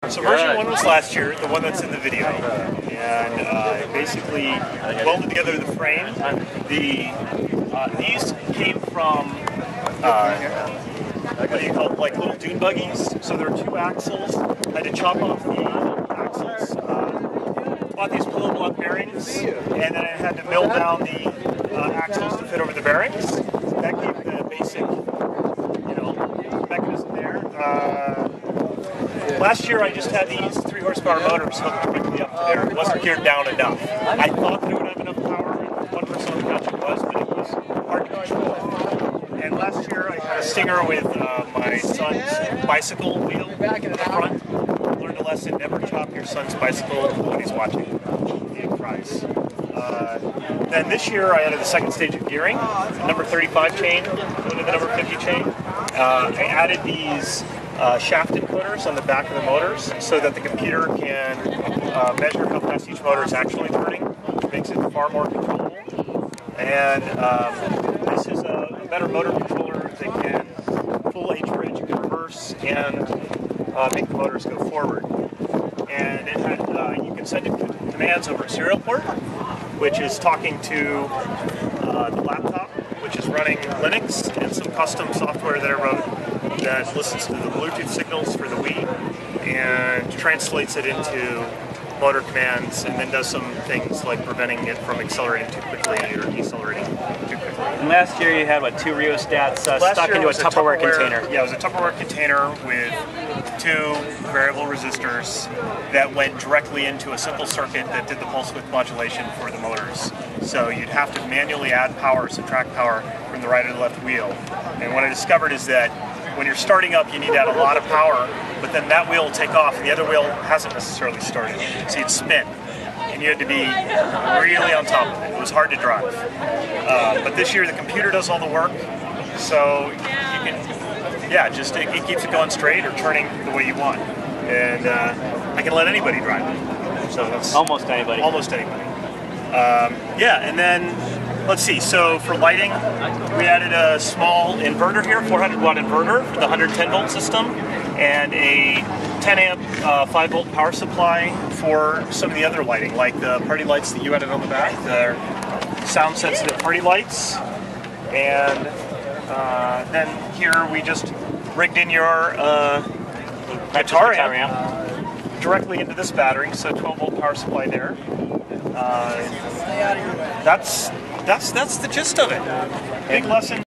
So version 1 was last year, the one that's in the video, and basically welded together the frame. These came from what do you call it, like little dune buggies. So there are two axles. I had to chop off the axles, bought these pillow block bearings, and then I had to mill down the axles to fit over the bearings. That gave the basic, mechanism there. Last year I just had these 3 horsepower motors hooked directly up to there. It wasn't geared down enough. I thought that it would have enough power, 1% on the couch it was, but it was hard to control. And last year I had a Stinger with my son's bicycle wheel in the front. Learned a lesson, never chop your son's bicycle when he's watching. He cries. Then this year I added the second stage of gearing, number 35 chain, into the number 50 chain. I added these shaft encoders on the back of the motors so that the computer can measure how fast each motor is actually turning. It makes it far more controllable. And this is a better motor controller that can full H-bridge, you can reverse, and make the motors go forward. And it had, you can send it commands over a serial port, which is talking to the laptop, which is running Linux, and some custom software that I wrote that listens to the Bluetooth signals for the Wii and translates it into motor commands, and then does some things like preventing it from accelerating too quickly or decelerating too quickly. And last year you had, what, 2 rheostats stuck into a Tupperware container? Yeah, it was a Tupperware container with 2 variable resistors that went directly into a simple circuit that did the pulse width modulation for the motors. So you'd have to manually add power, subtract power from the right or the left wheel. And what I discovered is that when you're starting up, you need to add a lot of power, but then that wheel will take off and the other wheel hasn't necessarily started. So you'd spin, and you had to be really on top of it. It was hard to drive. But this year the computer does all the work, so you can, it keeps it going straight or turning the way you want. And I can let anybody drive it. So that's almost anybody. Almost anybody. And then let's see, so for lighting, we added a small inverter here, 400 watt inverter for the 110 volt system, and a 10 amp 5 volt power supply for some of the other lighting, like the party lights that you added on the back, the sound sensitive party lights. And then here we just rigged in your guitar amp directly into this battery, so 12 volt power supply there. That's the gist of it. Big lesson.